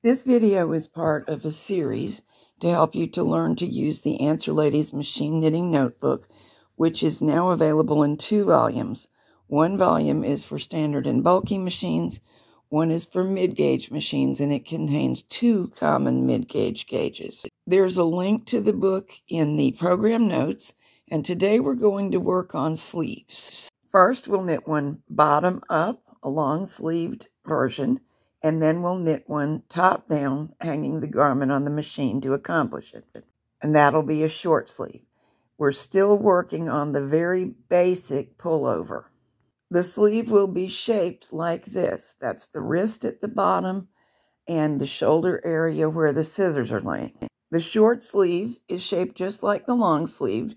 This video is part of a series to help you to learn to use the Answer Ladies Machine Knitting Notebook, which is now available in 2 volumes. One volume is for standard and bulky machines, one is for mid-gauge machines, and it contains 2 common mid-gauge gauges. There's a link to the book in the program notes, and today we're going to work on sleeves. First, we'll knit one bottom up, a long-sleeved version, and then we'll knit one top down, hanging the garment on the machine to accomplish it. And that'll be a short sleeve. We're still working on the very basic pullover. The sleeve will be shaped like this. That's the wrist at the bottom and the shoulder area where the scissors are laying. The short sleeve is shaped just like the long sleeve,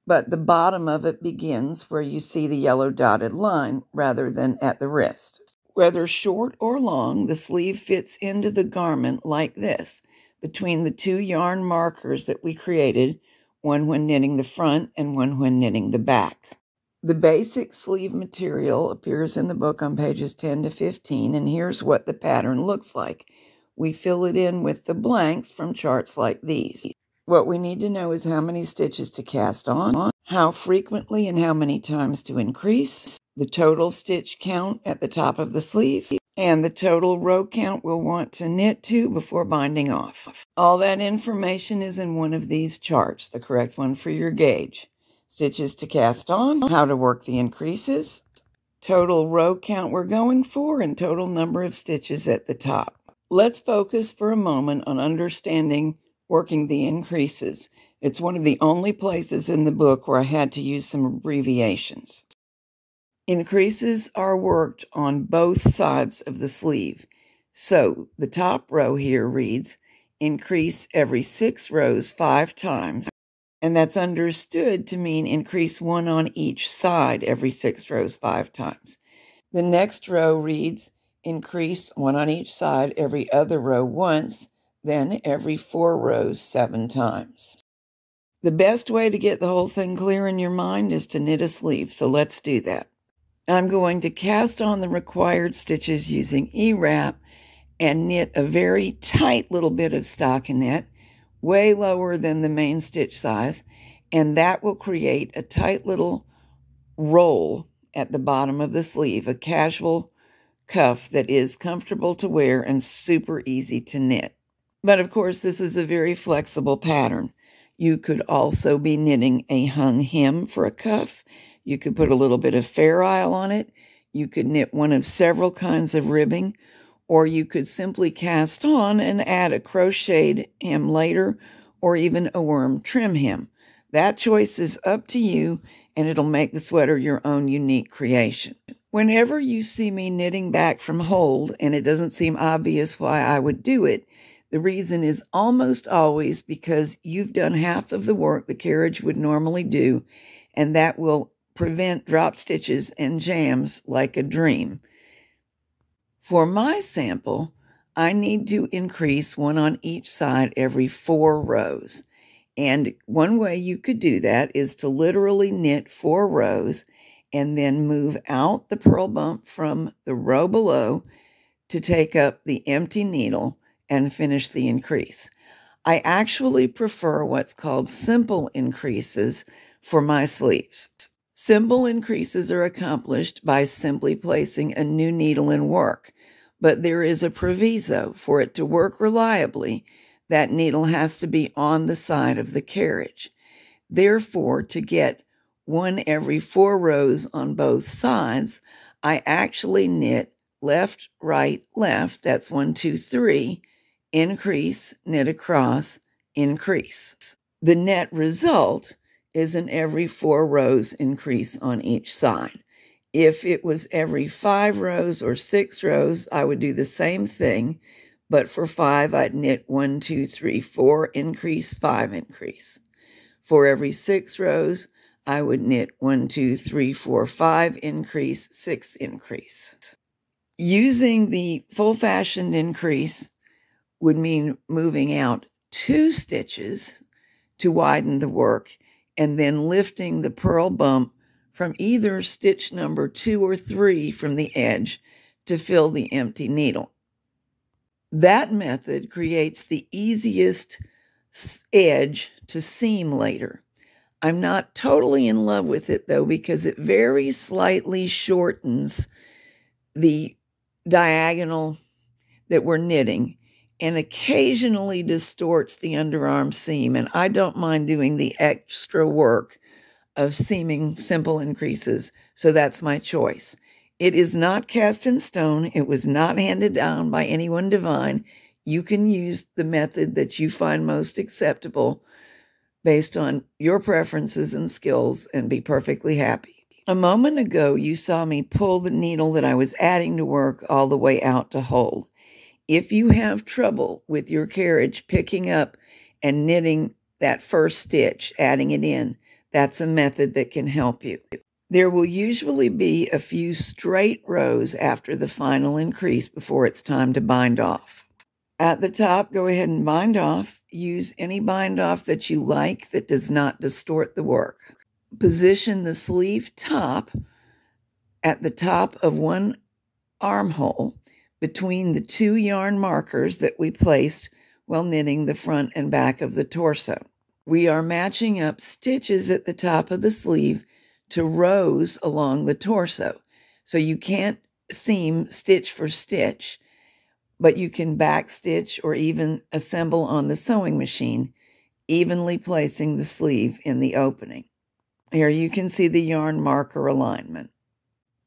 but the bottom of it begins where you see the yellow dotted line rather than at the wrist. Whether short or long, the sleeve fits into the garment like this, between the 2 yarn markers that we created, one when knitting the front and one when knitting the back. The basic sleeve material appears in the book on pages 10 to 15, and here's what the pattern looks like. We fill it in with the blanks from charts like these. What we need to know is how many stitches to cast on, how frequently and how many times to increase, the total stitch count at the top of the sleeve, and the total row count we'll want to knit to before binding off. All that information is in one of these charts, the correct one for your gauge. Stitches to cast on, how to work the increases, total row count we're going for, and total number of stitches at the top. Let's focus for a moment on understanding working the increases. It's one of the only places in the book where I had to use some abbreviations. Increases are worked on both sides of the sleeve. So the top row here reads, increase every 6 rows 5 times. And that's understood to mean increase 1 on each side every 6 rows 5 times. The next row reads, increase 1 on each side every other row once, then every 4 rows 7 times. The best way to get the whole thing clear in your mind is to knit a sleeve, so let's do that. I'm going to cast on the required stitches using E-wrap and knit a very tight little bit of stockinette, way lower than the main stitch size, and that will create a tight little roll at the bottom of the sleeve, a casual cuff that is comfortable to wear and super easy to knit. But of course, this is a very flexible pattern. You could also be knitting a hung hem for a cuff. You could put a little bit of Fair Isle on it. You could knit one of several kinds of ribbing, or you could simply cast on and add a crocheted hem later, or even a worm trim hem. That choice is up to you, and it'll make the sweater your own unique creation. Whenever you see me knitting back from hold, and it doesn't seem obvious why I would do it, the reason is almost always because you've done half of the work the carriage would normally do, and that will prevent drop stitches and jams like a dream. For my sample, I need to increase 1 on each side every 4 rows. And one way you could do that is to literally knit 4 rows and then move out the purl bump from the row below to take up the empty needle and finish the increase. I actually prefer what's called simple increases for my sleeves. Simple increases are accomplished by simply placing a new needle in work, but there is a proviso. For it to work reliably, that needle has to be on the side of the carriage. Therefore, to get 1 every 4 rows on both sides, I actually knit left, right, left. That's 1, 2, 3. Increase, knit across, increase. The net result is an every 4 rows increase on each side. If it was every 5 rows or 6 rows, I would do the same thing, but for 5, I'd knit 1, 2, 3, 4, increase, 5, increase. For every 6 rows, I would knit 1, 2, 3, 4, 5, increase, 6, increase. Using the full-fashioned increase would mean moving out 2 stitches to widen the work and then lifting the purl bump from either stitch number 2 or 3 from the edge to fill the empty needle. That method creates the easiest edge to seam later. I'm not totally in love with it though, because it very slightly shortens the diagonal that we're knitting and occasionally distorts the underarm seam. And I don't mind doing the extra work of seaming simple increases, so that's my choice. It is not cast in stone. It was not handed down by anyone divine. You can use the method that you find most acceptable based on your preferences and skills and be perfectly happy. A moment ago, you saw me pull the needle that I was adding to work all the way out to hold. If you have trouble with your carriage picking up and knitting that first stitch, adding it in, that's a method that can help you. There will usually be a few straight rows after the final increase before it's time to bind off. At the top, go ahead and bind off. Use any bind off that you like that does not distort the work. Position the sleeve top at the top of one armhole between the two yarn markers that we placed while knitting the front and back of the torso. We are matching up stitches at the top of the sleeve to rows along the torso. So you can't seam stitch for stitch, but you can back stitch or even assemble on the sewing machine, evenly placing the sleeve in the opening. Here you can see the yarn marker alignment.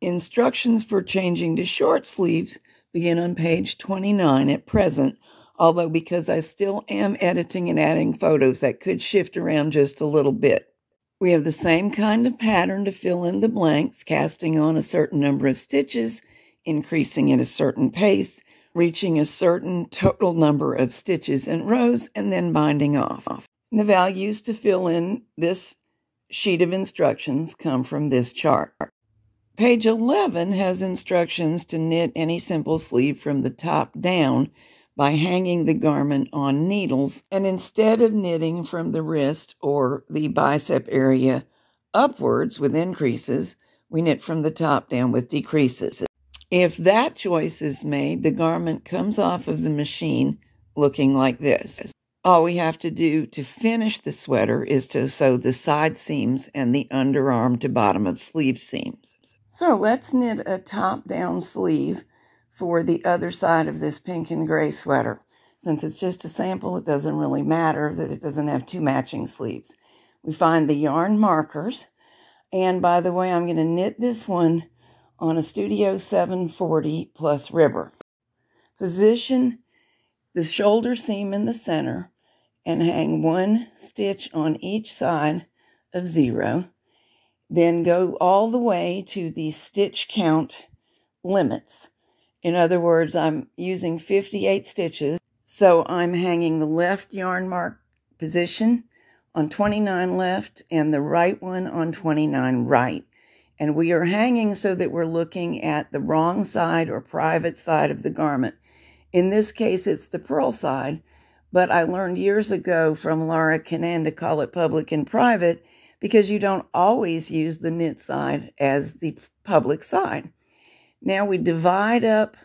Instructions for changing to short sleeves begin on page 29 at present, although because I still am editing and adding photos, that could shift around just a little bit. We have the same kind of pattern to fill in the blanks, casting on a certain number of stitches, increasing at a certain pace, reaching a certain total number of stitches and rows, and then binding off. The values to fill in this sheet of instructions come from this chart. Page 11 has instructions to knit any simple sleeve from the top down by hanging the garment on needles, and instead of knitting from the wrist or the bicep area upwards with increases, we knit from the top down with decreases. If that choice is made, the garment comes off of the machine looking like this. All we have to do to finish the sweater is to sew the side seams and the underarm to bottom of sleeve seams. So let's knit a top-down sleeve for the other side of this pink and gray sweater. Since it's just a sample, it doesn't really matter that it doesn't have two matching sleeves. We find the yarn markers, and by the way, I'm going to knit this one on a Studio 740 plus ribber. Position the shoulder seam in the center and hang one stitch on each side of 0. Then go all the way to the stitch count limits. In other words, I'm using 58 stitches, so I'm hanging the left yarn mark position on 29 left and the right one on 29 right. And we are hanging so that we're looking at the wrong side or private side of the garment. In this case, it's the purl side, but I learned years ago from Laura Canaan to call it public and private because you don't always use the knit side as the public side. Now we divide up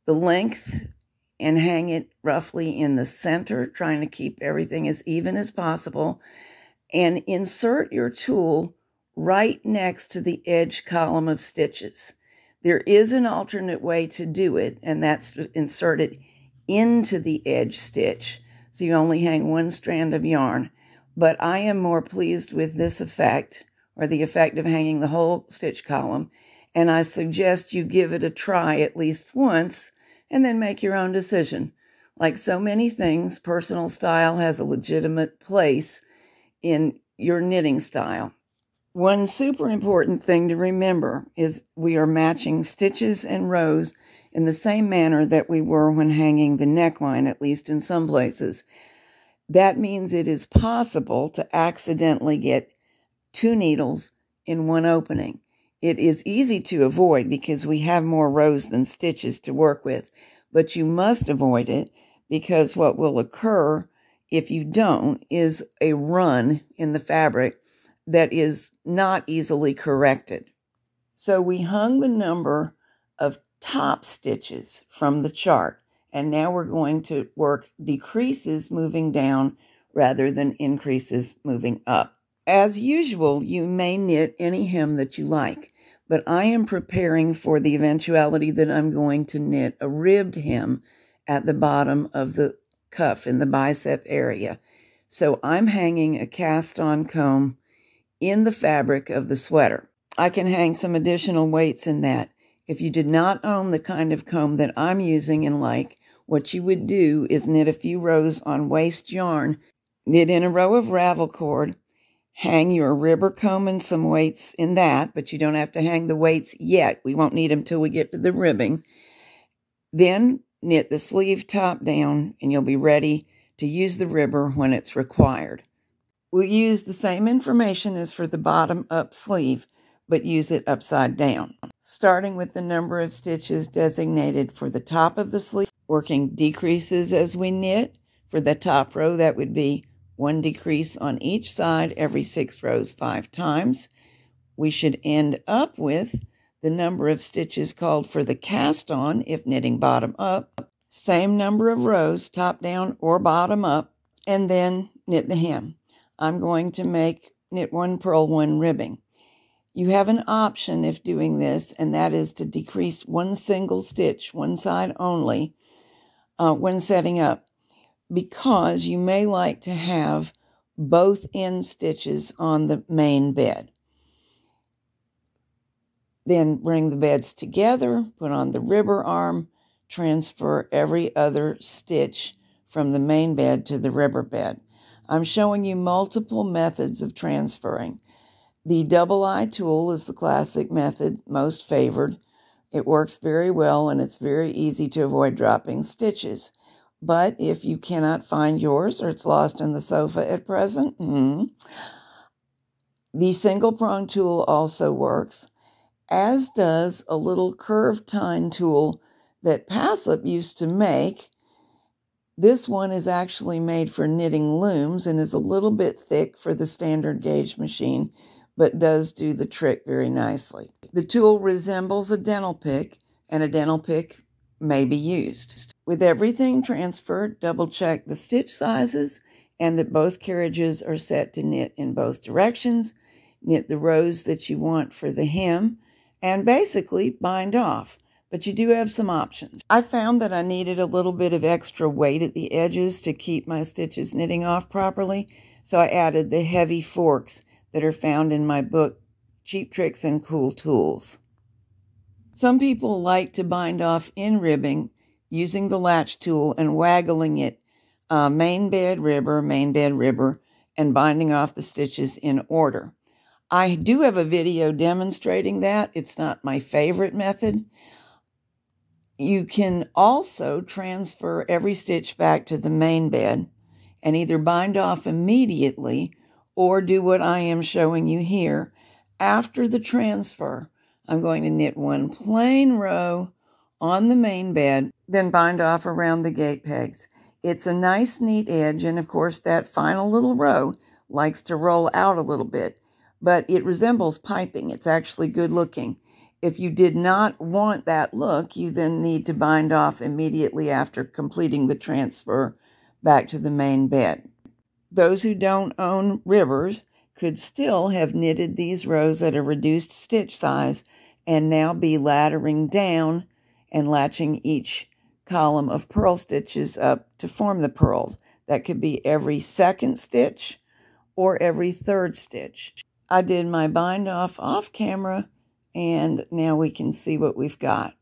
the length and hang it roughly in the center, trying to keep everything as even as possible, and insert your tool right next to the edge column of stitches. There is an alternate way to do it, and that's to insert it into the edge stitch, so you only hang one strand of yarn. But I am more pleased with this effect, or the effect of hanging the whole stitch column, and I suggest you give it a try at least once, and then make your own decision. Like so many things, personal style has a legitimate place in your knitting style. One super important thing to remember is we are matching stitches and rows in the same manner that we were when hanging the neckline, at least in some places. That means it is possible to accidentally get 2 needles in one opening. It is easy to avoid because we have more rows than stitches to work with, but you must avoid it because what will occur if you don't is a run in the fabric that is not easily corrected. So we hung the number of top stitches from the chart, And now we're going to work decreases moving down rather than increases moving up. As usual, you may knit any hem that you like, but I am preparing for the eventuality that I'm going to knit a ribbed hem at the bottom of the cuff in the bicep area. So I'm hanging a cast-on comb in the fabric of the sweater. I can hang some additional weights in that. If you did not own the kind of comb that I'm using and like, what you would do is knit a few rows on waste yarn, knit in a row of ravel cord, hang your ribber comb and some weights in that, but you don't have to hang the weights yet. We won't need them till we get to the ribbing. Then knit the sleeve top down, and you'll be ready to use the ribber when it's required. We'll use the same information as for the bottom up sleeve, but use it upside down. Starting with the number of stitches designated for the top of the sleeve, working decreases as we knit. For the top row, that would be 1 decrease on each side every 6 rows 5 times. We should end up with the number of stitches called for the cast on if knitting bottom up. Same number of rows, top down or bottom up, and then knit the hem. I'm going to knit 1 purl, 1 ribbing. You have an option if doing this, and that is to decrease 1 single stitch, one side only, when setting up, because you may like to have both end stitches on the main bed. Then bring the beds together, put on the ribber arm, transfer every other stitch from the main bed to the ribber bed. I'm showing you multiple methods of transferring. The double eye tool is the classic method, most favored. It works very well, and it's very easy to avoid dropping stitches. But if you cannot find yours, or it's lost in the sofa at present, the single prong tool also works, as does a little curved tine tool that Paslip used to make. This one is actually made for knitting looms and is a little bit thick for the standard gauge machine, but does do the trick very nicely. The tool resembles a dental pick, and a dental pick may be used. With everything transferred, double check the stitch sizes and that both carriages are set to knit in both directions. Knit the rows that you want for the hem, and basically bind off. But you do have some options. I found that I needed a little bit of extra weight at the edges to keep my stitches knitting off properly, so I added the heavy forks that are found in my book, Cheap Tricks and Cool Tools. Some people like to bind off in ribbing using the latch tool and waggling it main bed, ribber, and binding off the stitches in order. I do have a video demonstrating that. It's not my favorite method. You can also transfer every stitch back to the main bed and either bind off immediately or do what I am showing you here. After the transfer, I'm going to knit 1 plain row on the main bed, then bind off around the gate pegs. It's a nice, neat edge, and of course that final little row likes to roll out a little bit, but it resembles piping. It's actually good looking. If you did not want that look, you then need to bind off immediately after completing the transfer back to the main bed. Those who don't own ribbers could still have knitted these rows at a reduced stitch size and now be laddering down and latching each column of purl stitches up to form the purls. That could be every 2nd stitch or every 3rd stitch. I did my bind off camera, and now we can see what we've got.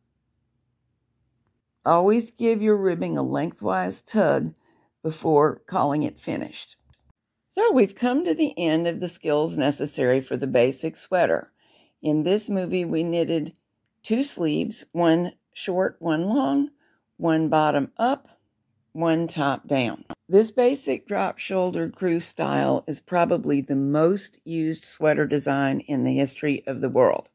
Always give your ribbing a lengthwise tug before calling it finished. So we've come to the end of the skills necessary for the basic sweater. In this movie, we knitted 2 sleeves, 1 short, 1 long, 1 bottom up, 1 top down. This basic drop-shouldered crew style is probably the most used sweater design in the history of the world.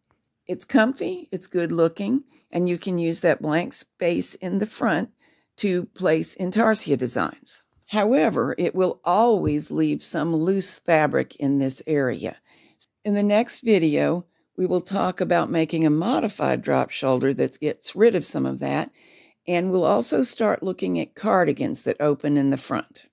It's comfy, it's good looking, and you can use that blank space in the front to place intarsia designs. However, it will always leave some loose fabric in this area. In the next video, we will talk about making a modified drop shoulder that gets rid of some of that And we'll also start looking at cardigans that open in the front.